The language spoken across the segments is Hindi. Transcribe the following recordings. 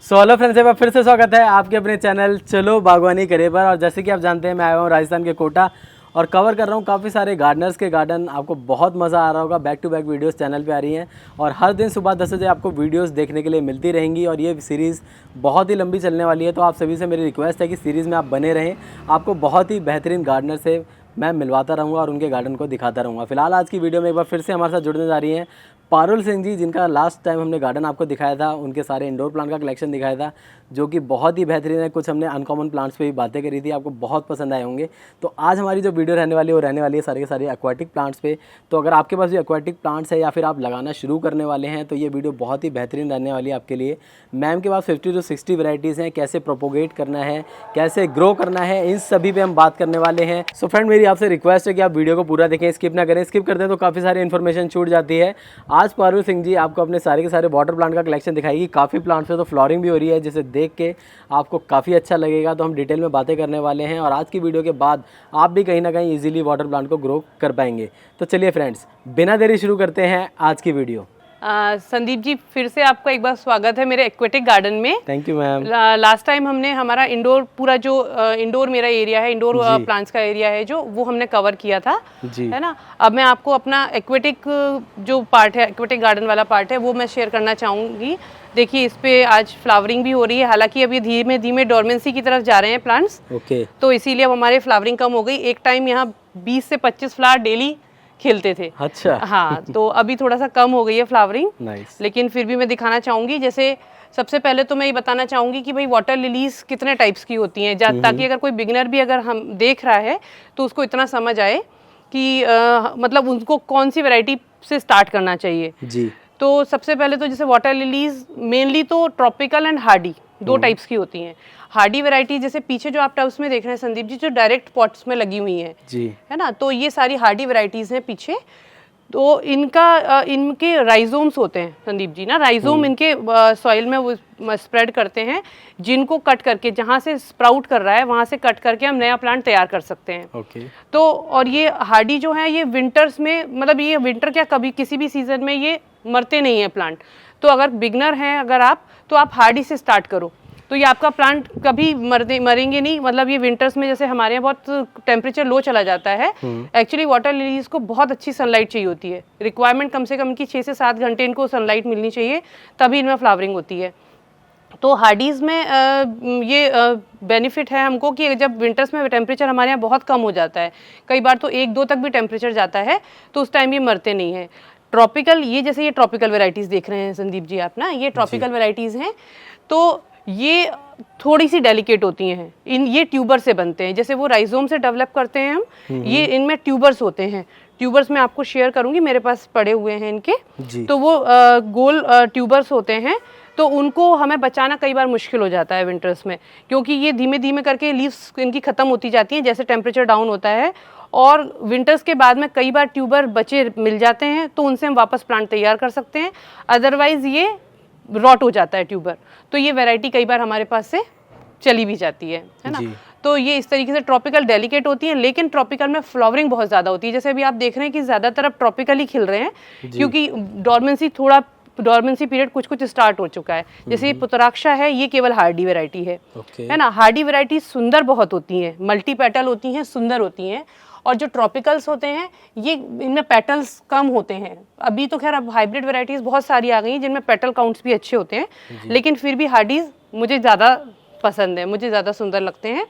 हेलो फ्रेंड्स, एक बार फिर से स्वागत है आपके अपने चैनल चलो बागवानी करे पर। और जैसे कि आप जानते हैं मैं आया हूँ राजस्थान के कोटा और कवर कर रहा हूँ काफ़ी सारे गार्डनर्स के गार्डन। आपको बहुत मज़ा आ रहा होगा, back to back videos channel पे आ रही हैं और हर दिन सुबह 10 बजे आपको वीडियोस देखने के लिए मिलती रहेंगी। और ये सीरीज़ बहुत ही लंबी चलने वाली है, तो आप सभी से मेरी रिक्वेस्ट है कि सीरीज़ में आप बने रहें। आपको बहुत ही बेहतरीन गार्डनर से मैं मिलवाता रहूँगा और उनके गार्डन को दिखाता रहूँगा। फिलहाल आज की वीडियो में एक बार फिर से हमारे साथ जुड़ने जा रही हैं पारुल सिंह जी, जिनका लास्ट टाइम हमने गार्डन आपको दिखाया था, उनके सारे इंडोर प्लांट का कलेक्शन दिखाया था जो कि बहुत ही बेहतरीन है। कुछ हमने अनकॉमन प्लांट्स पे भी बातें करी थी, आपको बहुत पसंद आए होंगे। तो आज हमारी जो वीडियो रहने वाली है वो रहने वाली है सारे के सारे एक्वाटिक प्लांट्स पे। तो अगर आपके पास भी एक्वाटिक प्लांट्स है या फिर आप लगाना शुरू करने वाले हैं तो ये वीडियो बहुत ही बेहतरीन रहने वाली है आपके लिए। मैम के पास 50 to 60 वेराइटीज़ हैं, कैसे प्रोपोगेट करना है, कैसे ग्रो करना है, इन सभी पे हम बात करने वाले हैं। सो फ्रेंड, मेरी आपसे रिक्वेस्ट है कि आप वीडियो को पूरा देखें, स्किप ना करें। स्किप करते हैं तो काफ़ी सारी इन्फॉर्मेशन छूट जाती है। आज पारुल सिंह जी आपको अपने सारे के सारे वाटर प्लांट का कलेक्शन दिखाएगी। काफ़ी प्लांट्स पे तो फ्लोरिंग भी हो रही है, जिसे देख के आपको काफ़ी अच्छा लगेगा। तो हम डिटेल में बातें करने वाले हैं और आज की वीडियो के बाद आप भी कहीं ना कहीं इजीली वाटर प्लांट को ग्रो कर पाएंगे। तो चलिए फ्रेंड्स, बिना देरी शुरू करते हैं आज की वीडियो। संदीप जी, फिर से आपका एक बार स्वागत है मेरे एक्वेटिक गार्डन में। Thank you ma'am. Last time हमने हमारा इंडोर पूरा जो इंडोर मेरा एरिया है, इंडोर प्लांट्स का एरिया है जो, वो हमने कवर किया था जी, है ना। अब मैं आपको अपना एक्वेटिक जो पार्ट है, एक्वेटिक गार्डन वाला पार्ट है, वो मैं शेयर करना चाहूँगी। देखिए, इस पे आज फ्लावरिंग भी हो रही है, हालांकि अभी धीमे धीमे डोरमेंसी की तरफ जा रहे हैं प्लांट्स। ओके। तो इसीलिए अब हमारे फ्लावरिंग कम हो गई। एक टाइम यहाँ 20 से 25 फ्लावर डेली खिलते थे। अच्छा। हाँ, तो अभी थोड़ा सा कम हो गई है फ्लावरिंग। nice. लेकिन फिर भी मैं दिखाना चाहूंगी। जैसे सबसे पहले तो मैं ये बताना चाहूंगी कि भाई वाटर लिलीज कितने टाइप्स की होती हैं, ताकि अगर कोई बिगिनर भी अगर हम देख रहा है तो उसको इतना समझ आए कि मतलब उनको कौन सी वैरायटी से स्टार्ट करना चाहिए जी। तो सबसे पहले तो जैसे वाटर लिलीज मेनली तो ट्रॉपिकल एंड हार्डी दो टाइप्स की होती हैं। हार्डी वैरायटी जैसे पीछे जो आप टब्स में देख रहे हैं संदीप जी, जो डायरेक्ट पॉट्स में लगी हुई हैं जी, है ना, तो ये सारी हार्डी वैरायटीज हैं पीछे। तो इनके राइजोम्स होते हैं संदीप जी ना, राइजोम इनके सॉइल में वो स्प्रेड करते हैं, जिनको कट करके जहाँ से स्प्राउट कर रहा है वहाँ से कट करके हम नया प्लांट तैयार कर सकते हैं। ओके। तो और ये हार्डी जो है ये विंटर्स में, मतलब ये विंटर क्या कभी किसी भी सीजन में ये मरते नहीं है प्लांट। तो अगर बिगनर हैं अगर आप, तो आप हार्डी से स्टार्ट करो, तो ये आपका प्लांट कभी मरेंगे नहीं। मतलब ये विंटर्स में जैसे हमारे यहाँ बहुत टेम्परेचर लो चला जाता है, एक्चुअली वाटर लिलीज को बहुत अच्छी सनलाइट चाहिए होती है। रिक्वायरमेंट कम से कम की 6 से 7 घंटे इनको सनलाइट मिलनी चाहिए, तभी इनमें फ्लावरिंग होती है। तो हार्डीज़ में ये बेनिफिट है हमको कि जब विंटर्स में टेम्परेचर हमारे यहाँ बहुत कम हो जाता है, कई बार तो 1-2 तक भी टेम्परेचर जाता है, तो उस टाइम ये मरते नहीं है। ट्रॉपिकल, ये जैसे ये ट्रॉपिकल वेराइटीज़ देख रहे हैं संदीप जी आप ना, ये ट्रॉपिकल वेराइटीज़ हैं। तो ये थोड़ी सी डेलिकेट होती हैं, ये ट्यूबर से बनते हैं, जैसे वो राइजोम से डेवलप करते हैं हम, ये इनमें ट्यूबर्स होते हैं। ट्यूबर्स मैं आपको शेयर करूंगी, मेरे पास पड़े हुए हैं इनके। तो वो गोल ट्यूबर्स होते हैं, तो उनको हमें बचाना कई बार मुश्किल हो जाता है विंटर्स में, क्योंकि ये धीमे धीमे करके लीव्स इनकी ख़त्म होती जाती हैं जैसे टेम्परेचर डाउन होता है। और विंटर्स के बाद में कई बार ट्यूबर बचे मिल जाते हैं, तो उनसे हम वापस प्लांट तैयार कर सकते हैं, अदरवाइज ये रॉट हो जाता है ट्यूबर। तो ये वैरायटी कई बार हमारे पास से चली भी जाती है ना। तो ये इस तरीके से ट्रॉपिकल डेलिकेट होती है, लेकिन ट्रॉपिकल में फ्लावरिंग बहुत ज़्यादा होती है। जैसे अभी आप देख रहे हैं कि ज़्यादातर अब ट्रॉपिकल ही खिल रहे हैं, क्योंकि डॉर्मेंसी पीरियड कुछ स्टार्ट हो चुका है। जैसे ये पुतराक्षा है, ये केवल हार्डी वैरायटी है ना। हार्डी वैरायटी सुंदर बहुत होती हैं, मल्टी पेटल होती हैं, सुंदर होती हैं। और जो ट्रॉपिकल्स होते हैं ये इनमें पेटल्स कम होते हैं। अभी तो खैर अब हाइब्रिड वैरायटीज़ बहुत सारी आ गई हैं जिनमें पेटल काउंट्स भी अच्छे होते हैं, लेकिन फिर भी हार्डीज़ मुझे ज़्यादा पसंद है, मुझे ज़्यादा सुंदर लगते हैं,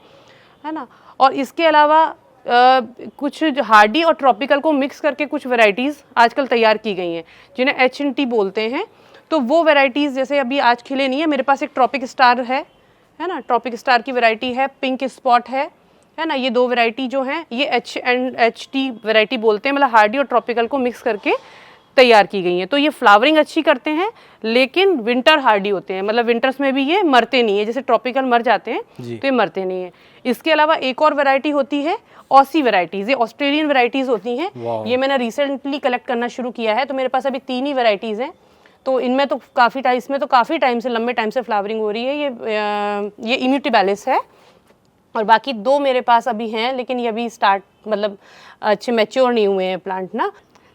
है ना। और इसके अलावा कुछ हार्डी और ट्रॉपिकल को मिक्स करके कुछ वैरायटीज़ आजकल तैयार की गई हैं, जिन्हें HNT बोलते हैं। तो वो वैरायटीज़ जैसे अभी आज खिले नहीं है, मेरे पास एक ट्रॉपिक स्टार है ना, ट्रॉपिक स्टार की वैरायटी है, पिंक स्पॉट है ना। ये 2 वैरायटी जो हैं ये HT वैरायटी बोलते हैं, मतलब हार्डी और ट्रॉपिकल को मिक्स करके तैयार की गई हैं। तो ये फ्लावरिंग अच्छी करते हैं, लेकिन विंटर हार्डी होते हैं, मतलब विंटर्स में भी ये मरते नहीं है, जैसे ट्रॉपिकल मर जाते हैं तो ये मरते नहीं है। इसके अलावा एक और वैरायटी होती है ऑसी वैरायटीज़, ये ऑस्ट्रेलियन वैरायटीज़ होती हैं। ये मैंने रिसेंटली कलेक्ट करना शुरू किया है, तो मेरे पास अभी 3 ही वैरायटीज़ हैं। तो इनमें तो काफ़ी टाइम से, लंबे टाइम से फ्लावरिंग हो रही है। ये इम्यूटिबैलिस है, और बाकी 2 मेरे पास अभी हैं, लेकिन ये अभी स्टार्ट मतलब अच्छे मैच्योर नहीं हुए हैं प्लांट ना।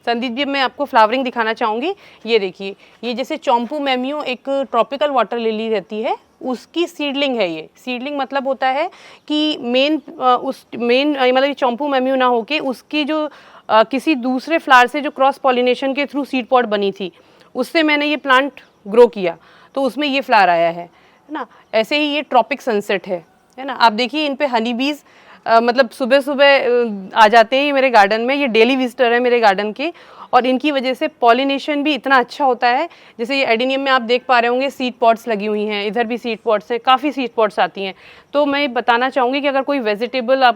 संदीप जी, मैं आपको फ्लावरिंग दिखाना चाहूँगी। ये देखिए, ये जैसे चॉम्पू मेमियो एक ट्रॉपिकल वाटर लिली रहती है, उसकी सीडलिंग है ये। सीडलिंग मतलब होता है कि मतलब चॉम्पू मैम्यू ना होके उसकी जो किसी दूसरे फ्लावर से जो क्रॉस पॉलिनेशन के थ्रू सीड पॉड बनी थी, उससे मैंने ये प्लांट ग्रो किया, तो उसमें ये फ्लावर आया है ना। ऐसे ही ये ट्रॉपिक सनसेट है ना। आप देखिए इन पे हनी बीज मतलब सुबह सुबह आ जाते हैं मेरे गार्डन में। ये डेली विजिटर है मेरे गार्डन के, और इनकी वजह से पॉलिनेशन भी इतना अच्छा होता है। जैसे ये एडिनियम में आप देख पा रहे होंगे सीड पॉट्स लगी हुई हैं, इधर भी सीड पॉट्स हैं, काफ़ी सीड पॉट्स आती हैं। तो मैं बताना चाहूँगी कि अगर कोई वेजिटेबल आप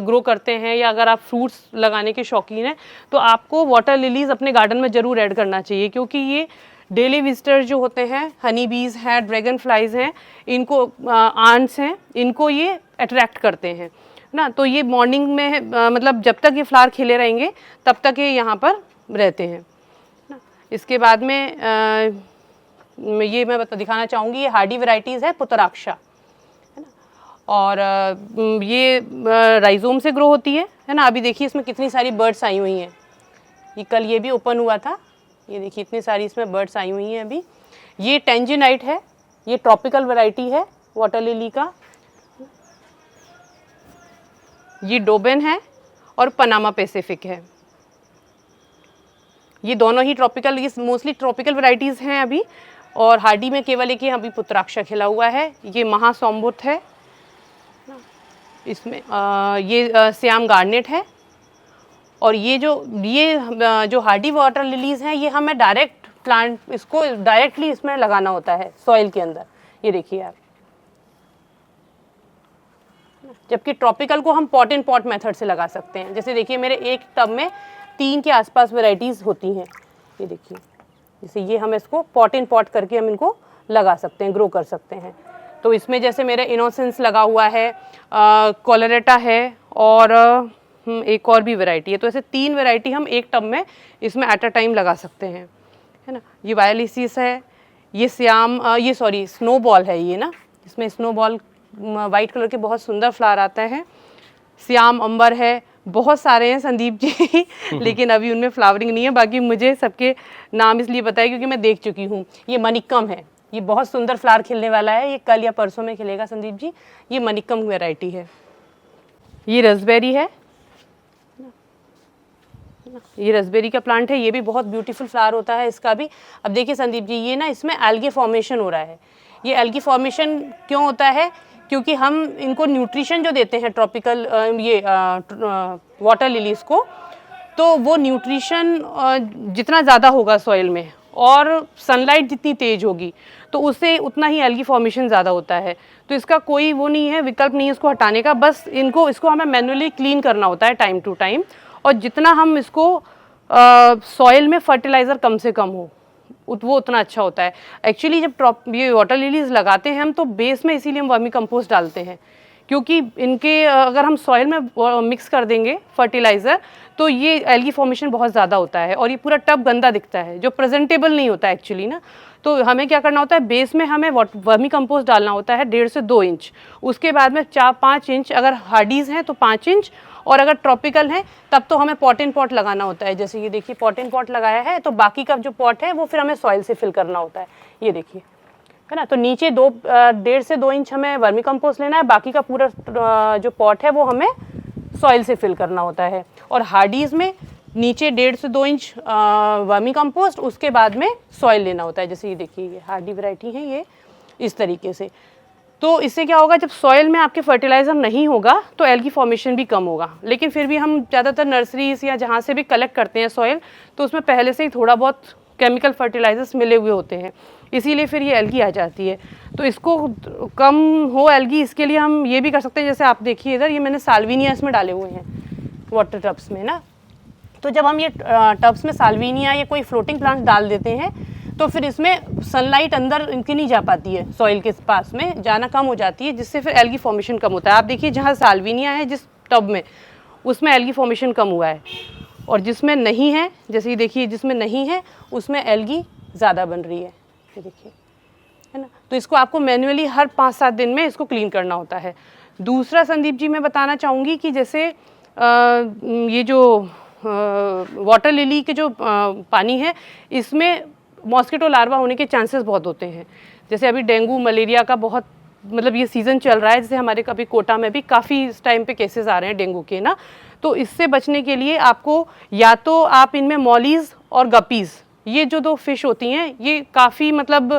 ग्रो करते हैं या अगर आप फ्रूट्स लगाने के शौकीन हैं, तो आपको वाटर लिलीज अपने गार्डन में ज़रूर ऐड करना चाहिए, क्योंकि ये डेली विजिटर जो होते हैं, हनी बीज हैं, ड्रैगन फ्लाइज हैं, इनको आंट्स हैं, इनको ये अट्रैक्ट करते हैं ना। तो ये मॉर्निंग में मतलब जब तक ये फ्लावर खिले रहेंगे तब तक ये यहाँ पर रहते हैं ना। इसके बाद में ये मैं दिखाना चाहूँगी, ये हार्डी वैरायटीज़ है पुतराक्षा, है ना। और ये राइजोम से ग्रो होती है ना। अभी देखिए इसमें कितनी सारी बर्ड्स आई हुई हैं। ये कल ये भी ओपन हुआ था, ये देखिए इतनी सारी इसमें बर्ड्स आई हुई हैं अभी। ये टेंजिनाइट है, ये ट्रॉपिकल वैरायटी है वाटर लिली का। ये डोबेन है और पनामा पैसिफिक है। ये दोनों ही ट्रॉपिकल, ये मोस्टली ट्रॉपिकल वैरायटीज़ हैं अभी। और हार्डी में केवल एक ही अभी पुतराक्षा खिला हुआ है। ये महासौम्बुत है, इसमें ये श्याम गार्नेट है। और ये जो हार्डी वाटर लिलीज हैं, ये हमें डायरेक्ट प्लांट इसको डायरेक्टली इसमें लगाना होता है सॉइल के अंदर। ये देखिए आप, जबकि ट्रॉपिकल को हम पॉट इन पॉट मेथड से लगा सकते हैं। जैसे देखिए मेरे एक टब में 3 के आसपास वैरायटीज़ होती हैं। ये देखिए, जैसे ये हम इसको पॉट इन पॉट करके हम इनको लगा सकते हैं, ग्रो कर सकते हैं। तो इसमें जैसे मेरे इनोसेंस लगा हुआ है, कोलोरेटा है, और एक और भी वैरायटी है। तो ऐसे 3 वैरायटी हम एक टब में इसमें एट अ टाइम लगा सकते हैं, है ना। ये वायलिसिस है, ये स्नोबॉल है ये ना। इसमें स्नोबॉल वाइट कलर के बहुत सुंदर फ्लावर आता है। श्याम अंबर है, बहुत सारे हैं संदीप जी लेकिन अभी उनमें फ्लावरिंग नहीं है। बाकी मुझे सबके नाम इसलिए पता है क्योंकि मैं देख चुकी हूँ। ये मनिक्कम है, ये बहुत सुंदर फ्लावर खिलने वाला है, ये कल या परसों में खिलेगा संदीप जी। ये मनिक्कम वैरायटी है। ये रसबेरी है, ये रसबेरी का प्लांट है, ये भी बहुत ब्यूटीफुल फ्लावर होता है इसका भी। अब देखिए संदीप जी, ये ना इसमें एल्गी फॉर्मेशन हो रहा है। ये एल्गी फॉर्मेशन क्यों होता है? क्योंकि हम इनको न्यूट्रिशन जो देते हैं ट्रॉपिकल वाटर लिलीज को, तो वो न्यूट्रिशन जितना ज़्यादा होगा सॉइल में और सनलाइट जितनी तेज़ होगी, तो उससे उतना ही एल्गी फॉर्मेशन ज़्यादा होता है। तो इसका कोई वो नहीं है, विकल्प नहीं है इसको हटाने का। बस इसको हमें मैनुअली क्लीन करना होता है टाइम टू टाइम। और जितना हम इसको सॉइल में फर्टिलाइज़र कम से कम हो, वो उतना अच्छा होता है। एक्चुअली जब ये वाटर लिलीज लगाते हैं हम, तो बेस में इसीलिए हम वर्मी कंपोस्ट डालते हैं, क्योंकि इनके अगर हम सॉइल में मिक्स कर देंगे फर्टिलाइज़र, तो ये एल्गी फॉर्मेशन बहुत ज़्यादा होता है और ये पूरा टब गंदा दिखता है, जो प्रेजेंटेबल नहीं होता है एक्चुअली ना। तो हमें क्या करना होता है, बेस में हमें वर्मी कंपोस्ट डालना होता है 1.5 से 2 इंच। उसके बाद में 4-5 इंच, अगर हार्डीज़ हैं तो 5 इंच, और अगर ट्रॉपिकल है तब तो हमें पॉट इन पॉट लगाना होता है। जैसे ये देखिए पॉट इन पॉट लगाया है, तो बाकी का जो पॉट है वो फिर हमें सॉइल से फिल करना होता है। ये देखिए, है ना। तो नीचे 1.5 से 2 इंच हमें वर्मी कंपोस्ट लेना है, बाकी का पूरा जो पॉट है वो हमें सॉइल से फिल करना होता है। और हार्डीज़ में नीचे 1.5 से 2 इंच वर्मी कंपोस्ट, उसके बाद में सॉइल लेना होता है। जैसे ये देखिए, ये हार्डी वैरायटी है ये इस तरीके से। तो इससे क्या होगा, जब सॉइल में आपके फर्टिलाइज़र नहीं होगा तो एल्गी फॉर्मेशन भी कम होगा। लेकिन फिर भी हम ज़्यादातर नर्सरीज या जहाँ से भी कलेक्ट करते हैं सॉइल, तो उसमें पहले से ही थोड़ा बहुत केमिकल फर्टिलाइजर्स मिले हुए होते हैं, इसीलिए फिर ये एल्गी आ जाती है। तो इसको कम हो एल्गी, इसके लिए हम ये भी कर सकते हैं। जैसे आप देखिए इधर, ये मैंने साल्विनिया इसमें डाले हुए हैं वाटर टब्स में ना। तो जब हम ये टब्स में साल्विनिया या कोई फ्लोटिंग प्लांट डाल देते हैं, तो फिर इसमें सनलाइट अंदर इनकी नहीं जा पाती है, सॉइल के पास में जाना कम हो जाती है, जिससे फिर एल्गी फॉर्मेशन कम होता है। आप देखिए जहाँ साल्विनिया है जिस टब में, उसमें एल्गी फॉर्मेशन कम हुआ है, और जिसमें नहीं है, जैसे ये देखिए जिसमें नहीं है उसमें एल्गी ज़्यादा बन रही है। ये देखिए, है ना। तो इसको आपको मैन्युअली हर 5-7 दिन में इसको क्लीन करना होता है। दूसरा संदीप जी मैं बताना चाहूँगी कि जैसे ये जो वाटर लिली के जो पानी है, इसमें मॉस्किटो लार्वा होने के चांसेस बहुत होते हैं। जैसे अभी डेंगू मलेरिया का बहुत मतलब ये सीज़न चल रहा है, जैसे हमारे कभी कोटा में भी काफ़ी इस टाइम पे केसेस आ रहे हैं डेंगू के ना। तो इससे बचने के लिए आपको या तो आप इनमें मॉलीज़ और गपीज़, ये जो 2 फिश होती हैं, ये काफ़ी मतलब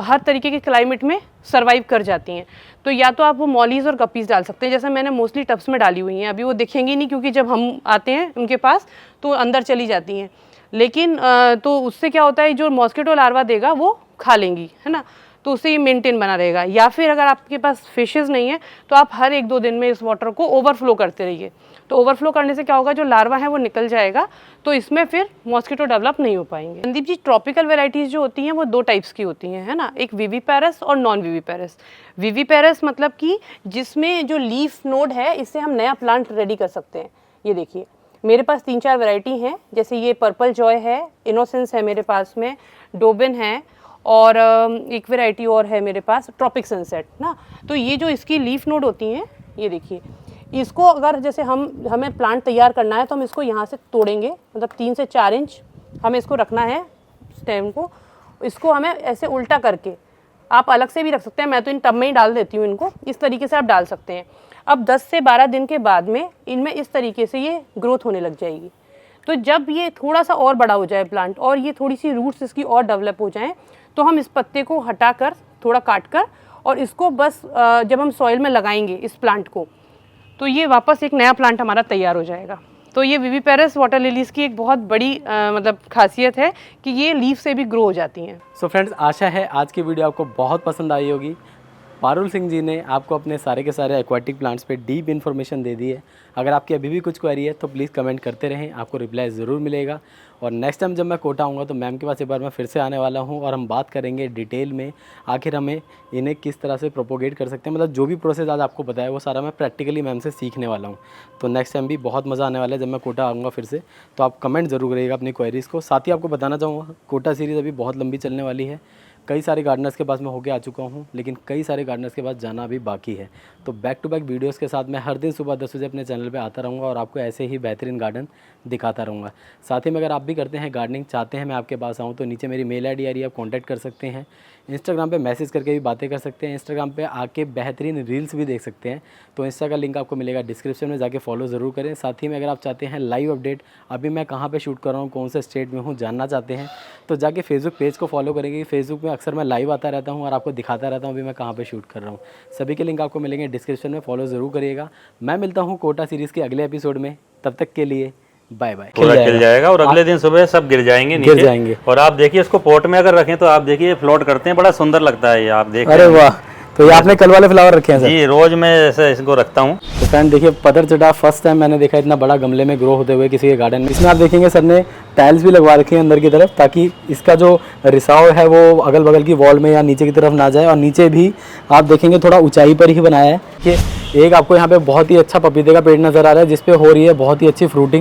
हर तरीके के क्लाइमेट में सर्वाइव कर जाती हैं। तो या तो आप वो मॉलीज़ और गपीज़ डाल सकते हैं, जैसे मैंने मोस्टली टब्स में डाली हुई हैं। अभी वो दिखेंगी नहीं क्योंकि जब हम आते हैं उनके पास तो अंदर चली जाती हैं, लेकिन तो उससे क्या होता है, जो मॉस्किटो लार्वा देगा वो खा लेंगी, है ना। तो उससे ये मेंटेन बना रहेगा। या फिर अगर आपके पास फिशेस नहीं है तो आप हर 1-2 दिन में इस वाटर को ओवरफ्लो करते रहिए। तो ओवरफ्लो करने से क्या होगा, जो लार्वा है वो निकल जाएगा, तो इसमें फिर मॉस्किटो डेवलप नहीं हो पाएंगे। संदीप जी, ट्रॉपिकल वेराइटीज़ जो होती हैं वो 2 टाइप्स की होती हैं, है ना। एक विविपेरस और नॉन विविपेरस। विविपेरस मतलब कि जिसमें जो लीफ नोड है, इससे हम नया प्लांट रेडी कर सकते हैं। ये देखिए मेरे पास 3-4 वैरायटी हैं, जैसे ये पर्पल जॉय है, इनोसेंस है मेरे पास में, डोबिन है, और एक वैरायटी और है मेरे पास, ट्रॉपिक सनसेट ना। तो ये जो इसकी लीफ नोड होती हैं, ये देखिए, इसको अगर जैसे हमें प्लांट तैयार करना है तो हम इसको यहाँ से तोड़ेंगे, मतलब 3 से 4 इंच हमें इसको रखना है स्टेम को। इसको हमें ऐसे उल्टा करके, आप अलग से भी रख सकते हैं, मैं तो इन टब में ही डाल देती हूँ इनको, इस तरीके से आप डाल सकते हैं। अब 10 से 12 दिन के बाद में इनमें इस तरीके से ये ग्रोथ होने लग जाएगी। तो जब ये थोड़ा सा और बड़ा हो जाए प्लांट और ये थोड़ी सी रूट्स इसकी और डेवलप हो जाएं, तो हम इस पत्ते को हटाकर थोड़ा काट कर और इसको बस जब हम सॉइल में लगाएंगे इस प्लांट को, तो ये वापस एक नया प्लांट हमारा तैयार हो जाएगा। तो ये विविपेरस वाटर लिलीज़ की एक बहुत बड़ी मतलब खासियत है कि ये लीफ से भी ग्रो हो जाती हैं। सो फ्रेंड्स, आशा है आज की वीडियो आपको बहुत पसंद आई होगी। पारुल सिंह जी ने आपको अपने सारे के सारे एक्वाटिक प्लांट्स पे डीप इन्फॉर्मेशन दे दी है। अगर आपकी अभी भी कुछ क्वेरी है तो प्लीज़ कमेंट करते रहें, आपको रिप्लाई ज़रूर मिलेगा। और नेक्स्ट टाइम जब मैं कोटा आऊँगा तो मैम के पास एक बार मैं फिर से आने वाला हूँ और हम बात करेंगे डिटेल में आखिर हमें इन्हें किस तरह से प्रोपोगेट कर सकते हैं। मतलब जो भी प्रोसेस आज आपको बताया वो सारा मैं प्रैक्टिकली मैम से सीखने वाला हूँ। तो नेक्स्ट टाइम भी बहुत मज़ा आने वाला है जब मैं कोटा आऊँगा फिर से। तो आप कमेंट ज़रूर करिएगा अपनी क्वेरीज़ को। साथ ही आपको बताना चाहूँगा, कोटा सीरीज़ अभी बहुत लंबी चलने वाली है। कई सारे गार्डनर्स के पास मैं होके आ चुका हूँ, लेकिन कई सारे गार्डनर्स के पास जाना अभी बाकी है। तो बैक टू बैक वीडियोस के साथ मैं हर दिन सुबह 10 बजे अपने चैनल पे आता रहूँगा और आपको ऐसे ही बेहतरीन गार्डन दिखाता रहूँगा। साथ ही में अगर आप भी करते हैं गार्डनिंग, चाहते हैं मैं आपके पास आऊँ, तो नीचे मेरी मेल आईडी आ रही है, आप कॉन्टैक्ट कर सकते हैं। इंस्टाग्राम पे मैसेज करके भी बातें कर सकते हैं। इंस्टाग्राम पे आके बेहतरीन रील्स भी देख सकते हैं। तो इंस्टा का लिंक आपको मिलेगा डिस्क्रिप्शन में, जाके फॉलो ज़रूर करें। साथ ही में अगर आप चाहते हैं लाइव अपडेट, अभी मैं कहाँ पे शूट कर रहा हूँ, कौन से स्टेट में हूँ, जानना चाहते हैं, तो जाके फेसबुक पेज को फॉलो करेंगे। फेसबुक में अक्सर मैं लाइव आता रहता हूँ और आपको दिखाता रहता हूँ अभी मैं कहाँ पर शूट कर रहा हूँ। सभी के लिंक आपको मिलेंगे डिस्क्रिप्शन में, फॉलो ज़रूर करिएगा। मैं मिलता हूँ कोटा सीरीज़ के अगले एपिसोड में, तब तक के लिए बाय बाय। पूरा खिल जाएगा और अगले दिन सुबह सब गिर जाएंगे नीचे। गिर जाएंगे। और आप देखिए इसको पोट में अगर रखें तो आप देखिए फ्लोट करते हैं, बड़ा सुंदर लगता है ये, आप देखिए। अरे वाह, तो ये आपने कल वाले फ्लावर रखे हैं सर? जी, रोज मैं ऐसे इसको रखता हूँ। तो फ्रेंड देखिए, पत्थर चटा फर्स्ट टाइम मैंने देखा इतना बड़ा गमले में ग्रो होते हुए किसी के गार्डन में। इसमें आप देखेंगे सर ने टाइल्स भी लगवा रखी है अंदर की तरफ, ताकि इसका जो रिसाव है वो अगल बगल की वॉल में या नीचे की तरफ ना जाए। और नीचे भी आप देखेंगे थोड़ा ऊंचाई पर ही बनाया है कि एक आपको यहाँ पे बहुत ही अच्छा पपीते का पेड़ नज़र आ रहा है जिसपे हो रही है बहुत ही अच्छी फ्रूटिंग।